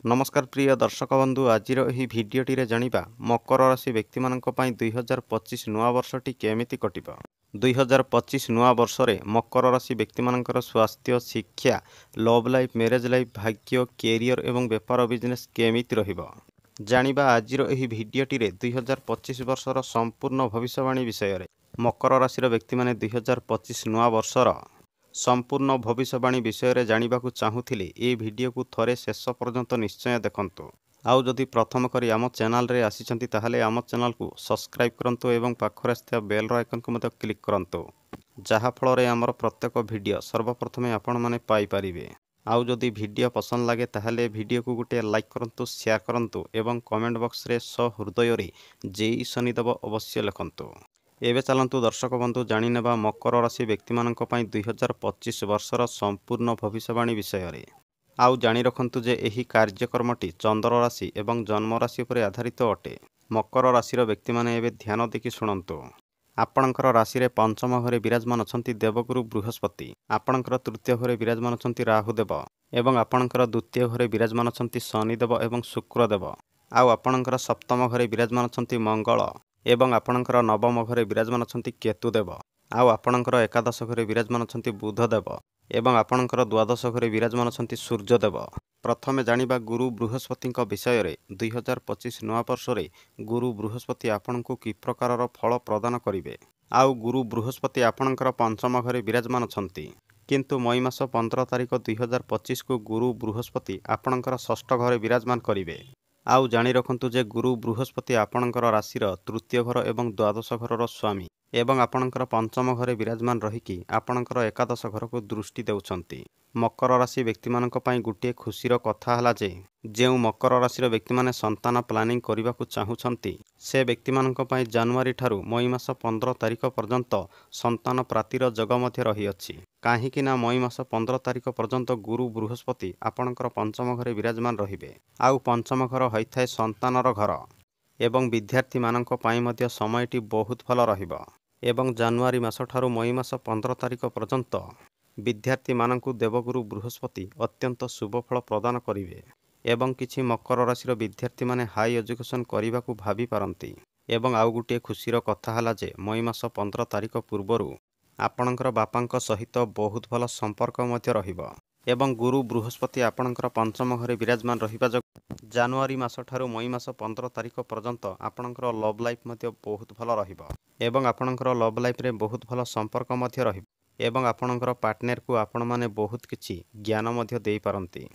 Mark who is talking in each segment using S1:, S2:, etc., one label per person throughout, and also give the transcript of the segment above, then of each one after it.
S1: नमस्कार प्रिय दर्शक बंधु आज भिडटे जानिबा मकर राशि व्यक्ति मानक पई 2025 नुआ वर्षटी केमिति कटिबा। 2025 नुआ वर्ष रे मकर राशि व्यक्ति मानकर स्वास्थ्य, शिक्षा, लव लाइफ, मैरेज लाइफ, भाग्य, कैरियर एवं व्यापार बिजनेस केमिति रहिबा जानिबा आज भिडटे 2025 वर्षर संपूर्ण भविष्यवाणी विषय रे। मकर राशि व्यक्ति माने 2025 नुआ वर्षर संपूर्ण भविष्यवाणी विषय रे जानिबाकु चाहूथिले ए वीडियो को थरे शेष पर्यंत निश्चय देखंतु। आउ जदि प्रथम करी आम चैनल रे आसीचंती ताहले आम चैनल को सब्सक्राइब करंतु एवं पाखरे आस्था बेल रो आइकन को मते क्लिक करंतु, जहा फल रे हमर प्रत्येक वीडियो सर्वप्रथमे आपण माने पाई परिबे। आउ जदि वीडियो पसंद लागे ताहले वीडियो को गुटे लाइक करंतु, शेयर करंतु एवं कमेंट बॉक्स रे सहृदय रे जय शनिदेव अवश्य लिखंतु। एबे चलंतु दर्शक बंधु जानिनेबा मकर राशि व्यक्ति मानक पई 2025 वर्षर संपूर्ण भविष्यवाणी विषय रे। आउ जानि रखंतु जे एही कार्यक्रमटी चंद्र राशि एवं जन्म राशि पर आधारित अटे। मकर राशि व्यक्ति माने एबे ध्यान देखि सुनंतु। आपणकर राशि रे पंचम घरे विराजमान अछंती देवगुरु बृहस्पति, आपणकर तृतीय घरे विराजमान अछंती राहुदेव एवं आपणकर द्वितीय घरे विराजमान अछंती शनिदेव एवं शुक्रदेव। आउ आपणकर सप्तम घरे विराजमान अछंती मंगल एवं आपणकर नवम घरे विराजमान अछंती केतुदेव। आउ आपणकर एकादश घरे विराजमान अछंती बुधदेव एवं आपणकर द्वादश घरे विराजमान अछंती सूर्यदेव। प्रथमे जानिबा गुरु बृहस्पति विषय रे। 2025 नुआ वर्ष रे गुरु बृहस्पति आपणको कि प्रकारर फल प्रदान करिवे। आउ गुरु बृहस्पति आपणकर पंचम घरे विराजमान अछंती, किंतु मई मास 15 तारिख 2025 को गुरु बृहस्पति आपणकर षष्ठ घरे विराजमान करिवे। आउ जानि रखंतु जे गुरु बृहस्पति आपणकर राशिर तृतीय घर एवं द्वादश घरर स्वामी एवं आपणकर पंचम घरे विराजमान रहिकी आपणकर एकादश घर को दृष्टि देउछंती। मकर राशि व्यक्ति मानक पई गुटे खुशीर कथा हला जे जेउ मकर राशि व्यक्ति माने संतान प्लानिंग करबा को चाहुछंती से व्यक्ति मानक पई जनवरी ठारू मई मास 15 तारिख पर्यंत संतान प्राप्तिर जग मध्य रही अछि। काहेकि ना मई मास 15 तारिख पर्यंत गुरु बृहस्पति आपणकर पंचम घरे विराजमान रहिबे। आउ पंचम घर होइथाय संतानर घर एवं विद्यार्थी मानक पई मध्य समयटी बहुत भल रहिबो। एवं जनवरी मास ठारू मई मास 15 तारिख पर्यंत विद्यार्थी मानकु देवगुरु बृहस्पति अत्यंत शुभ फल प्रदान करिवे। एवं किछि मकर राशि विद्यार्थी माने हाई एजुकेशन करिबाकु भाबी पारंती। एवं आउ गुटे खुशीर कथा हला जे मई मास 15 तारिख पूर्वरु आपणकर बापांक सहित बहुत भल संपर्क मध्य रहिबो। एवं गुरु बृहस्पति आपणकर पंचम घरे विराजमान रहिबा जनवरी मास ठारू मई मास 15 तारिख पर्यंत आपणकर लव लाइफ मध्य बहुत भल रहिबो। एवं आपणकर लव लाइफ रे बहुत भल संपर्क मध्य रहिबो। एवं आपणकर पार्टनर को आपण माने बहुत किछि ज्ञान मध्य देई पारंती।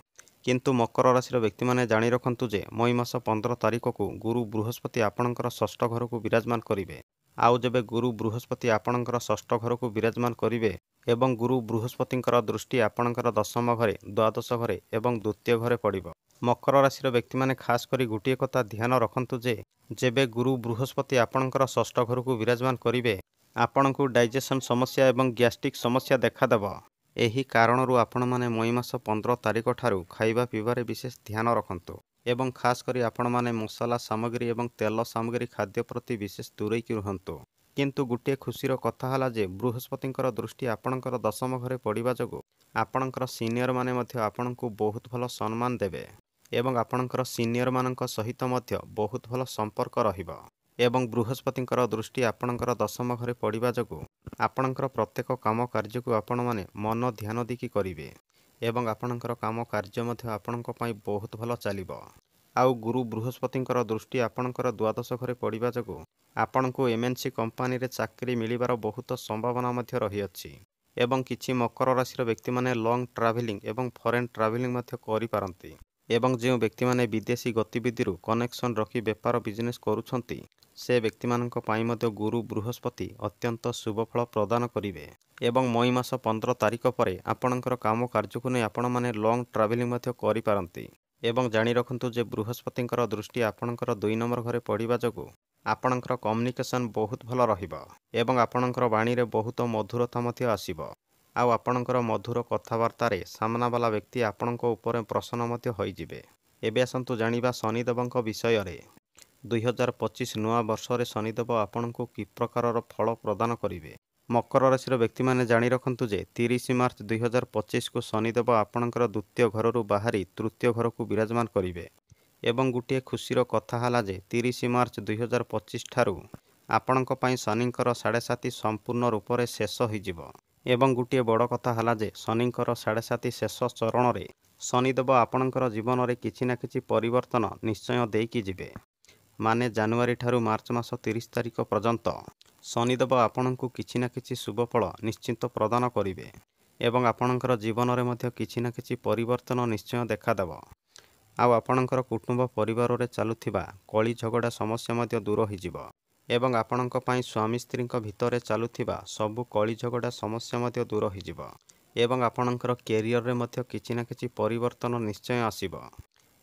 S1: किंतु मकर राशि व्यक्ति माने जानि रखंतु जे मई मास 15 तारिख को गुरु बृहस्पति आपणकर षष्ठ घर को विराजमान करिवे। आउ जेबे गुरु बृहस्पति आपणकर षष्ठ घर को विराजमान करिवे एवं गुरु बृहस्पतिंकर दृष्टि आपणकर दशम घरे, द्वादश घरे एवं द्वितीय घरे पड़िबो। मकर राशि व्यक्ति माने खास करी गुटिए कथा ध्यान रखंतु जे जेबे गुरु बृहस्पति आपणकर षष्ठ घर को विराजमान करिवे आपणको डाइजेशन समस्या एवं गैस्ट्रिक समस्या देखादेव। एही कारणरू आपण माने मई मास 15 तारिख ठारू खाइबा पीबारे विशेष ध्यान रखंतु एवं खास करी आपण माने मसाला सामग्री एवं तेल सामग्री खाद्य प्रति विशेष दूरेकी रुहंतु। किंतु गुटे खुशीर कथा हला जे बृहस्पतिंकर दृष्टि आपणकर दशम घरे पड़िबा जगु आपणकर सीनियर माने मध्य आपणको बहुत भल सम्मान देबे एवं आपणकर सीनियर मानक सहित मध्य बहुत भल संपर्क रहिबो। एवं बृहस्पतिंकर दृष्टि आपणकर दशम घरे पड़िबा जगु आपणकर प्रत्येक काम कार्य को आपण माने मन ध्यान देकी करिवे एवं आपणकर काम कार्य मध्य आपणक पई बहुत भल चलिबो। आउ गुरु बृहस्पतिंकर दृष्टि आपणकर द्वादश घरे पड़िबा जगु आपणको एमएनसी कंपनी रे चाकरी मिलिबार बहुत संभावना मध्य रही अछि। एवं किछि मकर राशि व्यक्ति माने लॉन्ग ट्रैवलिंग एवं फॉरेन ट्रैवलिंग मध्य करि पारंती। एवं जो व्यक्ति माने विदेशी गतिविधि कनेक्शन रखी व्यापार बिजनेस करुछंती से व्यक्ति मानक पई मध्य गुरु बृहस्पति अत्यंत शुभ फल प्रदान करिवे। एवं मई मास 15 तारिख परे आपणकर काम कार्य को नै आपण माने लॉन्ग ट्रैवलिंग मध्य करि पारंती। एवं जानि रखंतु जे बृहस्पतिंकर दृष्टि आपणकर 2 नंबर घरे पड़िबा जगु आपणकर कम्युनिकेशन बहुत भल रहिबो एवं आपणकर बाणी रे बहुत मधुरता मध्य आसीबो। आउ आपणकर मधुर कथावार्ता रे सामना वाला व्यक्ति आपणक ऊपर प्रसन्न मध्य होई जिवे। एबे आसंतु जानिबा शनिदेवंक विषय रे। 2025 नुआ वर्ष रे शनिदेव आपणको कि प्रकारर फल प्रदान करिवे। ମକର ରାଶିର ବ୍ୟକ୍ତିମାନେ ଜାଣି ରଖନ୍ତୁ ଯେ 30 ମାର୍ଚ୍ଚ 2025କୁ ଶନିଦେବ ଆପଣଙ୍କର ଦ୍ୱିତୀୟ ଘରରୁ ବାହାରି ତୃତୀୟ ଘରକୁ ବିରାଜମାନ କରିବେ। ଏବଂ ଗୋଟିଏ ଖୁସିର କଥା ହେଲା ଯେ 30 ମାର୍ଚ୍ଚ 2025 ଠାରୁ ଆପଣଙ୍କ ପାଇଁ ଶନିଙ୍କର 7.5 ସମ୍ପୂର୍ଣ୍ଣ ରୂପରେ ଶେଷ ହୋଇଯିବ। ଏବଂ ଗୋଟିଏ ବଡ଼ କଥା ହେଲା ଯେ ଶନିଙ୍କର 7.5 ଶେଷ ଚରଣରେ ଶନିଦେବ ଆପଣଙ୍କର ଜୀବନରେ କିଛି ନା କିଛି ପରିବର୍ତ୍ତନ ନିଶ୍ଚୟ ଦେଇକି ଯିବେ। ମାନେ ଜାନୁଆରୀ ଠାରୁ ମାର୍ଚ୍ଚ ମାସ 30 ତାରିଖ ପର୍ଯ୍ୟନ୍ତ ଶନିଦେବ ଆପଣଙ୍କୁ କିଛି ନା କିଛି ଶୁଭଫଳ ନିଶ୍ଚିନ୍ତ ପ୍ରଦାନ କରିବେ ଏବଂ ଆପଣଙ୍କର ଜୀବନରେ ମଧ୍ୟ କିଛି ନା କିଛି ପରିବର୍ତ୍ତନ ନିଶ୍ଚୟ ଦେଖାଦେବ। ଆଉ ଆପଣଙ୍କର କୁଟୁମ୍ବ ପରିବାରରେ ଚାଲୁଥିବା କଳି ଝଗଡ଼ା ସମସ୍ୟା ମଧ୍ୟ ଦୂର ହୋଇଯିବ ଏବଂ ଆପଣଙ୍କ ପାଇଁ ସ୍ୱାମୀ ସ୍ତ୍ରୀଙ୍କ ଭିତରେ ଚାଲୁଥିବା ସବୁ କଳି ଝଗଡ଼ା ସମସ୍ୟା ମଧ୍ୟ ଦୂର ହୋଇଯିବ ଏବଂ ଆପଣଙ୍କର କ୍ୟାରିୟରରେ ମଧ୍ୟ କିଛି ନା କିଛି ପରିବର୍ତ୍ତନ ନିଶ୍ଚୟ ଆସିବ।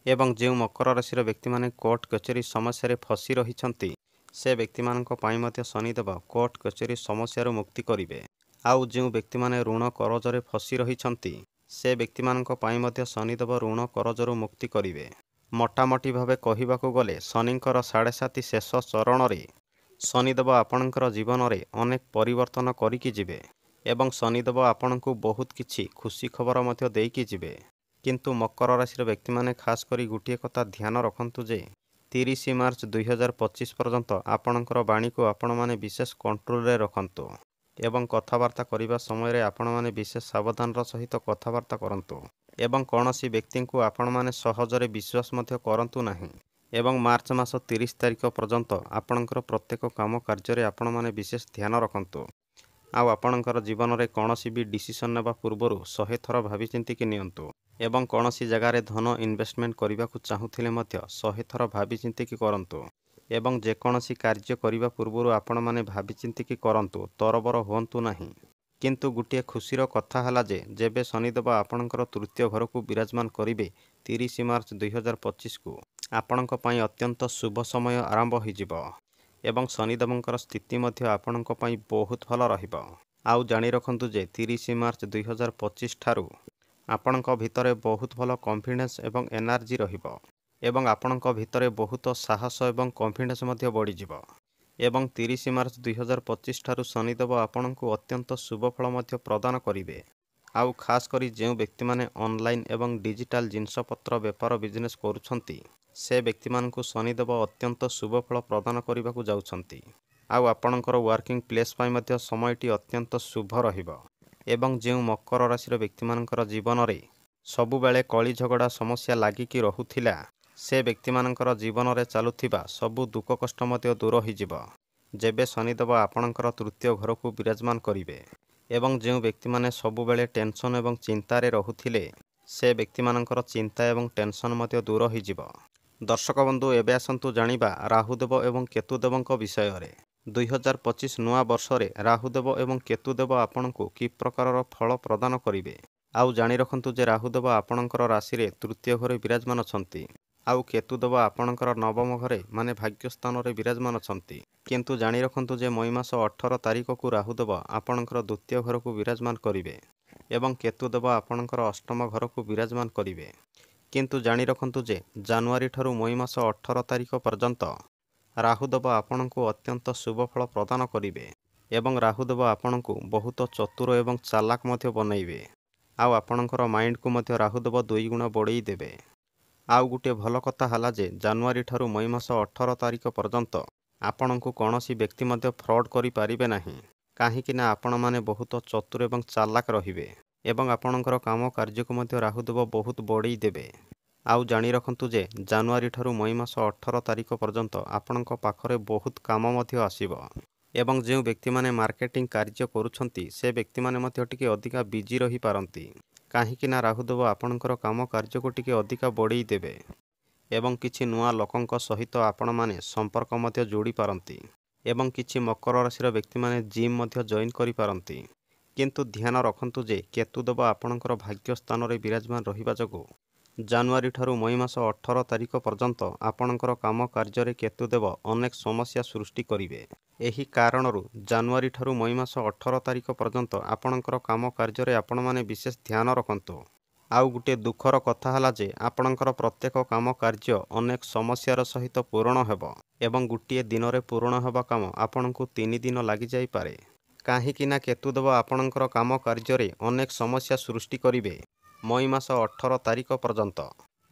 S1: ଏବଂ ଯେଉଁ ମକର ରାଶିର ବ୍ୟକ୍ତିମାନେ କୋର୍ଟ କଚେରୀ ସମସ୍ୟାରେ ଫସି ରହିଛନ୍ତି ସେ ବ୍ୟକ୍ତିମାନଙ୍କ ପାଇଁ ମଧ୍ୟ ଶନିଦେବ କୋର୍ଟ କଚେରୀ ସମସ୍ୟାରୁ ମୁକ୍ତି କରିବେ। ଆଉ ଯେଉଁ ବ୍ୟକ୍ତିମାନେ ଋଣ କରଜରେ ଫସି ରହିଛନ୍ତି ସେ ବ୍ୟକ୍ତିମାନଙ୍କ ପାଇଁ ମଧ୍ୟ ଶନିଦେବ ଋଣ କରଜରୁ ମୁକ୍ତି କରିବେ। ମୋଟାମୋଟି ଭାବେ କହିବାକୁ ଗଲେ ଶନିଙ୍କର 7.5 ଶେଷ ଚରଣରେ ଶନିଦେବ ଆପଣଙ୍କର ଜୀବନରେ ଅନେକ ପରିବର୍ତ୍ତନ କରିକି ଯିବେ ଏବଂ ଶନିଦେବ ଆପଣଙ୍କୁ ବହୁତ କିଛି ଖୁସି ଖବର ମଧ୍ୟ ଦେଇକି ଯିବେ। କିନ୍ତୁ ମକର ରାଶିର ବ୍ୟକ୍ତିମାନେ ଖାସ୍ କରି ଗୋଟିଏ କଥା ଧ୍ୟାନ ରଖନ୍ତୁ ଯେ 30 ମାର୍ଚ୍ଚ 2025 ପର୍ଯ୍ୟନ୍ତ ଆପଣଙ୍କର ବାଣୀକୁ ଆପଣମାନେ ବିଶେଷ କଣ୍ଟ୍ରୋଲରେ ରଖନ୍ତୁ ଏବଂ କଥାବାର୍ତ୍ତା କରିବା ସମୟରେ ଆପଣମାନେ ବିଶେଷ ସାବଧାନର ସହିତ କଥାବାର୍ତ୍ତା କରନ୍ତୁ ଏବଂ କୌଣସି ବ୍ୟକ୍ତିଙ୍କୁ ଆପଣମାନେ ସହଜରେ ବିଶ୍ୱାସ ମଧ୍ୟ କରନ୍ତୁ ନାହିଁ। ଏବଂ ମାର୍ଚ୍ଚ ମାସ 30 ତାରିଖ ପର୍ଯ୍ୟନ୍ତ ଆପଣଙ୍କର ପ୍ରତ୍ୟେକ କାମ କାର୍ଯ୍ୟରେ ଆପଣମାନେ ବିଶେଷ ଧ୍ୟାନ ରଖନ୍ତୁ। ଆଉ ଆପଣଙ୍କର ଜୀବନରେ କୌଣସି ବି ଡିସିସନ୍ ନେବା ପୂର୍ବରୁ 100 ଥର ଭାବିଚିନ୍ତିକି ନିଅନ୍ତୁ ଏବଂ କୌଣସି ଜାଗାରେ ଧନ ଇନଭେଷ୍ଟମେଣ୍ଟ କରିବାକୁ ଚାହୁଁଥିଲେ ମଧ୍ୟ 100 ଥର ଭାବିଚିନ୍ତିକି କରନ୍ତୁ ଏବଂ ଯେକୌଣସି କାର୍ଯ୍ୟ କରିବା ପୂର୍ବରୁ ଆପଣମାନେ ଭାବିଚିନ୍ତିକି କରନ୍ତୁ, ତରବର ହୁଅନ୍ତୁ ନାହିଁ। କିନ୍ତୁ ଗୋଟିଏ ଖୁସିର କଥା ହେଲା ଯେ ଯେବେ ଶନିଦେବ ଆପଣଙ୍କର ତୃତୀୟ ଘରକୁ ବିରାଜମାନ କରିବେ 30 ମାର୍ଚ୍ଚ 2025କୁ ଆପଣଙ୍କ ପାଇଁ ଅତ୍ୟନ୍ତ ଶୁଭ ସମୟ ଆରମ୍ଭ ହୋଇଯିବ ଏବଂ ଶନିଦେବଙ୍କର ସ୍ଥିତି ମଧ୍ୟ ଆପଣଙ୍କ ପାଇଁ ବହୁତ ଭଲ ରହିବ। ଆଉ ଜାଣି ରଖନ୍ତୁ ଯେ 30 ମାର୍ଚ୍ଚ 2025 ଠାରୁ ଆପଣଙ୍କ ଭିତରେ ବହୁତ ଭଲ କନଫିଡେନ୍ସ ଏବଂ ଏନର୍ଜି ରହିବ ଏବଂ ଆପଣଙ୍କ ଭିତରେ ବହୁତ ସାହସ ଏବଂ କନଫିଡେନ୍ସ ମଧ୍ୟ ବଢ଼ିଯିବ। ଏବଂ 30 ମାର୍ଚ୍ଚ 2025 ଠାରୁ ଶନିଦେବ ଆପଣଙ୍କୁ ଅତ୍ୟନ୍ତ ଶୁଭଫଳ ମଧ୍ୟ ପ୍ରଦାନ କରିବେ। ଆଉ ଖାସ୍ କରି ଯେଉଁ ବ୍ୟକ୍ତିମାନେ ଅନଲାଇନ୍ ଏବଂ ଡିଜିଟାଲ ଜିନିଷପତ୍ର ବେପାର ବିଜନେସ୍ କରୁଛନ୍ତି ସେ ବ୍ୟକ୍ତିମାନଙ୍କୁ ଶନିଦେବ ଅତ୍ୟନ୍ତ ଶୁଭଫଳ ପ୍ରଦାନ କରିବାକୁ ଯାଉଛନ୍ତି। ଆଉ ଆପଣଙ୍କର ୱାର୍କିଂ ପ୍ଲେସ୍ ପାଇଁ ମଧ୍ୟ ସମୟଟି ଅତ୍ୟନ୍ତ ଶୁଭ ରହିବ। ଏବଂ ଯେଉଁ ମକର ରାଶିର ବ୍ୟକ୍ତିମାନଙ୍କର ଜୀବନରେ ସବୁବେଳେ କଳି ଝଗଡ଼ା ସମସ୍ୟା ଲାଗିକି ରହୁଥିଲା ସେ ବ୍ୟକ୍ତିମାନଙ୍କର ଜୀବନରେ ଚାଲୁଥିବା ସବୁ ଦୁଃଖ କଷ୍ଟ ମଧ୍ୟ ଦୂର ହୋଇଯିବ ଯେବେ ଶନିଦେବ ଆପଣଙ୍କର ତୃତୀୟ ଘରକୁ ବିରାଜମାନ କରିବେ। ଏବଂ ଯେଉଁ ବ୍ୟକ୍ତିମାନେ ସବୁବେଳେ ଟେନସନ୍ ଏବଂ ଚିନ୍ତାରେ ରହୁଥିଲେ ସେ ବ୍ୟକ୍ତିମାନଙ୍କର ଚିନ୍ତା ଏବଂ ଟେନସନ୍ ମଧ୍ୟ ଦୂର ହୋଇଯିବ। ଦର୍ଶକ ବନ୍ଧୁ ଏବେ ଆସନ୍ତୁ ଜାଣିବା ରାହୁଦେବ ଏବଂ କେତୁଦେବଙ୍କ ବିଷୟରେ। 2025 ନୂଆ ବର୍ଷରେ ରାହୁଦେବ ଏବଂ କେତୁଦେବ ଆପଣଙ୍କୁ କି ପ୍ରକାରର ଫଳ ପ୍ରଦାନ କରିବେ। ଆଉ ଜାଣି ରଖନ୍ତୁ ଯେ ରାହୁଦେବ ଆପଣଙ୍କର ରାଶିରେ ତୃତୀୟ ଘରେ ବିରାଜମାନ ଅଛନ୍ତି ଆଉ କେତୁଦେବ ଆପଣଙ୍କର ନବମ ଘରେ ମାନେ ଭାଗ୍ୟସ୍ଥାନରେ ବିରାଜମାନ ଅଛନ୍ତି। କିନ୍ତୁ ଜାଣି ରଖନ୍ତୁ ଯେ ମଇ ମାସ 18 ତାରିଖକୁ ରାହୁଦେବ ଆପଣଙ୍କର ଦ୍ୱିତୀୟ ଘରକୁ ବିରାଜମାନ କରିବେ ଏବଂ କେତୁଦେବ ଆପଣଙ୍କର ଅଷ୍ଟମ ଘରକୁ ବିରାଜମାନ କରିବେ। କିନ୍ତୁ ଜାଣି ରଖନ୍ତୁ ଯେ ଜାନୁଆରୀ ଠାରୁ ମଇ ମାସ 18 ତାରିଖ ପର୍ଯ୍ୟନ୍ତ ରାହୁଦେବ ଆପଣଙ୍କୁ ଅତ୍ୟନ୍ତ ଶୁଭଫଳ ପ୍ରଦାନ କରିବେ ଏବଂ ରାହୁଦେବ ଆପଣଙ୍କୁ ବହୁତ ଚତୁର ଏବଂ ଚାଲାକ ମଧ୍ୟ ବନେଇବେ। ଆଉ ଆପଣଙ୍କର ମାଇଣ୍ଡକୁ ମଧ୍ୟ ରାହୁଦେବ 2 ଗୁଣ ବଢ଼େଇ ଦେବେ। ଆଉ ଗୋଟିଏ ଭଲ କଥା ହେଲା ଯେ ଜାନୁଆରୀ ଠାରୁ ମଇ ମାସ 18 ତାରିଖ ପର୍ଯ୍ୟନ୍ତ ଆପଣଙ୍କୁ କୌଣସି ବ୍ୟକ୍ତି ମଧ୍ୟ ଫ୍ରଡ୍ କରିପାରିବେ ନାହିଁ କାହିଁକି ନା ଆପଣମାନେ ବହୁତ ଚତୁର ଏବଂ ଚାଲାକ ରହିବେ ଏବଂ ଆପଣଙ୍କର କାମ କାର୍ଯ୍ୟକୁ ମଧ୍ୟ ରାହୁଦେବ ବହୁତ ବଢ଼େଇ ଦେବେ। ଆଉ ଜାଣି ରଖନ୍ତୁ ଯେ ଜାନୁଆରୀ ଠାରୁ ମଇ ମାସ 18 ତାରିଖ ପର୍ଯ୍ୟନ୍ତ ଆପଣଙ୍କ ପାଖରେ ବହୁତ କାମ ମଧ୍ୟ ଆସିବ ଏବଂ ଯେଉଁ ବ୍ୟକ୍ତିମାନେ ମାର୍କେଟିଂ କାର୍ଯ୍ୟ କରୁଛନ୍ତି ସେ ବ୍ୟକ୍ତିମାନେ ମଧ୍ୟ ଟିକେ ଅଧିକା ବିଜି ରହିପାରନ୍ତି କାହିଁକି ନା ରାହୁଦେବ ଆପଣଙ୍କର କାମ କାର୍ଯ୍ୟକୁ ଟିକେ ଅଧିକା ବଢ଼େଇ ଦେବେ ଏବଂ କିଛି ନୂଆ ଲୋକଙ୍କ ସହିତ ଆପଣମାନେ ସମ୍ପର୍କ ମଧ୍ୟ ଯୋଡ଼ି ପାରନ୍ତି ଏବଂ କିଛି ମକର ରାଶିର ବ୍ୟକ୍ତିମାନେ ଜିମ୍ ମଧ୍ୟ ଜଏନ୍ କରିପାରନ୍ତି। କିନ୍ତୁ ଧ୍ୟାନ ରଖନ୍ତୁ ଯେ କେତୁଦେବ ଆପଣଙ୍କର ଭାଗ୍ୟ ସ୍ଥାନରେ ବିରାଜମାନ ରହିବା ଯୋଗୁଁ ଜାନୁଆରୀ ଠାରୁ ମଇ ମାସ 18 ତାରିଖ ପର୍ଯ୍ୟନ୍ତ ଆପଣଙ୍କର କାମ କାର୍ଯ୍ୟରେ କେତୁଦେବ ଅନେକ ସମସ୍ୟା ସୃଷ୍ଟି କରିବେ। ଏହି କାରଣରୁ ଜାନୁଆରୀ ଠାରୁ ମଇ ମାସ 18 ତାରିଖ ପର୍ଯ୍ୟନ୍ତ ଆପଣଙ୍କର କାମ କାର୍ଯ୍ୟରେ ଆପଣମାନେ ବିଶେଷ ଧ୍ୟାନ ରଖନ୍ତୁ। ଆଉ ଗୋଟିଏ ଦୁଃଖର କଥା ହେଲା ଯେ ଆପଣଙ୍କର ପ୍ରତ୍ୟେକ କାମ କାର୍ଯ୍ୟ ଅନେକ ସମସ୍ୟାର ସହିତ ପୂରଣ ହେବ ଏବଂ ଗୋଟିଏ ଦିନରେ ପୂରଣ ହେବା କାମ ଆପଣଙ୍କୁ 3 ଦିନ ଲାଗିଯାଇପାରେ କାହିଁକି ନା କେତୁଦେବ ଆପଣଙ୍କର କାମ କାର୍ଯ୍ୟରେ ଅନେକ ସମସ୍ୟା ସୃଷ୍ଟି କରିବେ ମଇ ମାସ 18 ତାରିଖ ପର୍ଯ୍ୟନ୍ତ।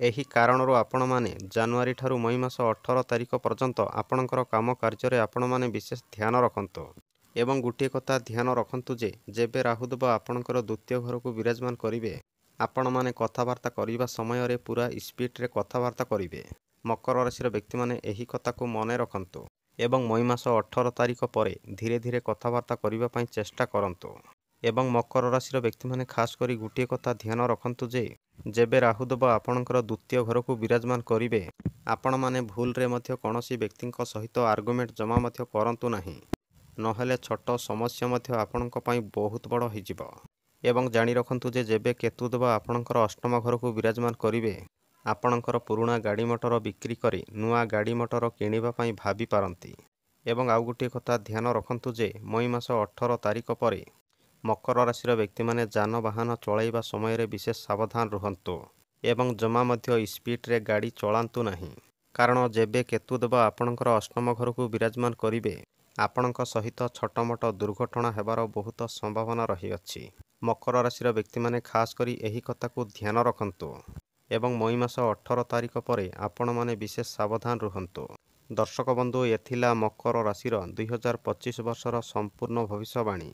S1: ଏହି କାରଣରୁ ଆପଣମାନେ ଜାନୁଆରୀ ଠାରୁ ମଇ ମାସ 18 ତାରିଖ ପର୍ଯ୍ୟନ୍ତ ଆପଣଙ୍କର କାମ କାର୍ଯ୍ୟରେ ଆପଣମାନେ ବିଶେଷ ଧ୍ୟାନ ରଖନ୍ତୁ। ଏବଂ ଗୋଟିଏ କଥା ଧ୍ୟାନ ରଖନ୍ତୁ ଯେ ଯେବେ ରାହୁଦେବ ଆପଣଙ୍କର ଦ୍ୱିତୀୟ ଘରକୁ ବିରାଜମାନ କରିବେ ଆପଣମାନେ କଥାବାର୍ତ୍ତା କରିବା ସମୟରେ ପୁରା ସ୍ପିଡରେ କଥାବାର୍ତ୍ତା କରିବେ। ମକର ରାଶିର ବ୍ୟକ୍ତିମାନେ ଏହି କଥାକୁ ମନେ ରଖନ୍ତୁ ଏବଂ ମଇ ମାସ 18 ତାରିଖ ପରେ ଧୀରେ ଧୀରେ କଥାବାର୍ତ୍ତା କରିବା ପାଇଁ ଚେଷ୍ଟା କରନ୍ତୁ। ଏବଂ ମକର ରାଶିର ବ୍ୟକ୍ତିମାନେ ଖାସ୍ କରି ଗୋଟିଏ କଥା ଧ୍ୟାନ ରଖନ୍ତୁ ଯେ ଯେବେ ରାହୁଦେବ ଆପଣଙ୍କର ଦ୍ୱିତୀୟ ଘରକୁ ବିରାଜମାନ କରିବେ ଆପଣମାନେ ଭୁଲରେ ମଧ୍ୟ କୌଣସି ବ୍ୟକ୍ତିଙ୍କ ସହିତ ଆର୍ଗୁମେଣ୍ଟ ଜମା ମଧ୍ୟ କରନ୍ତୁ ନାହିଁ, ନହେଲେ ଛୋଟ ସମସ୍ୟା ମଧ୍ୟ ଆପଣଙ୍କ ପାଇଁ ବହୁତ ବଡ଼ ହୋଇଯିବ। ଏବଂ ଜାଣି ରଖନ୍ତୁ ଯେ ଯେବେ କେତୁଦେବ ଆପଣଙ୍କର ଅଷ୍ଟମ ଘରକୁ ବିରାଜମାନ କରିବେ ଆପଣଙ୍କର ପୁରୁଣା ଗାଡ଼ି ମଟର ବିକ୍ରି କରି ନୂଆ ଗାଡ଼ି ମଟର କିଣିବା ପାଇଁ ଭାବି ପାରନ୍ତି। ଏବଂ ଆଉ ଗୋଟିଏ କଥା ଧ୍ୟାନ ରଖନ୍ତୁ ଯେ ମଇ ମାସ 18 ତାରିଖ ପରେ ମକର ରାଶିର ବ୍ୟକ୍ତିମାନେ ଯାନବାହନ ଚଳାଇବା ସମୟରେ ବିଶେଷ ସାବଧାନ ରୁହନ୍ତୁ ଏବଂ ଜମା ମଧ୍ୟ ସ୍ପିଡରେ ଗାଡ଼ି ଚଳାନ୍ତୁ ନାହିଁ। କାରଣ ଯେବେ କେତୁଦେବ ଆପଣଙ୍କର ଅଷ୍ଟମ ଘରକୁ ବିରାଜମାନ କରିବେ ଆପଣଙ୍କ ସହିତ ଛୋଟ ମୋଟ ଦୁର୍ଘଟଣା ହେବାର ବହୁତ ସମ୍ଭାବନା ରହିଅଛି। ମକର ରାଶିର ବ୍ୟକ୍ତିମାନେ ଖାସ୍ କରି ଏହି କଥାକୁ ଧ୍ୟାନ ରଖନ୍ତୁ ଏବଂ ମଇ ମାସ 18 ତାରିଖ ପରେ ଆପଣମାନେ ବିଶେଷ ସାବଧାନ ରୁହନ୍ତୁ। ଦର୍ଶକ ବନ୍ଧୁ, ଏ ଥିଲା ମକର ରାଶିର 2025 ବର୍ଷର ସମ୍ପୂର୍ଣ୍ଣ ଭବିଷ୍ୟବାଣୀ।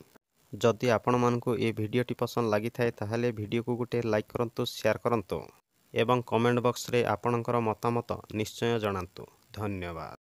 S1: ଯଦି ଆପଣମାନଙ୍କୁ ଏ ଭିଡ଼ିଓଟି ପସନ୍ଦ ଲାଗିଥାଏ ତାହେଲେ ଭିଡ଼ିଓକୁ ଗୋଟେ ଲାଇକ୍ କରନ୍ତୁ, ସେୟାର କରନ୍ତୁ ଏବଂ କମେଣ୍ଟ ବକ୍ସରେ ଆପଣଙ୍କର ମତାମତ ନିଶ୍ଚୟ ଜଣାନ୍ତୁ। ଧନ୍ୟବାଦ।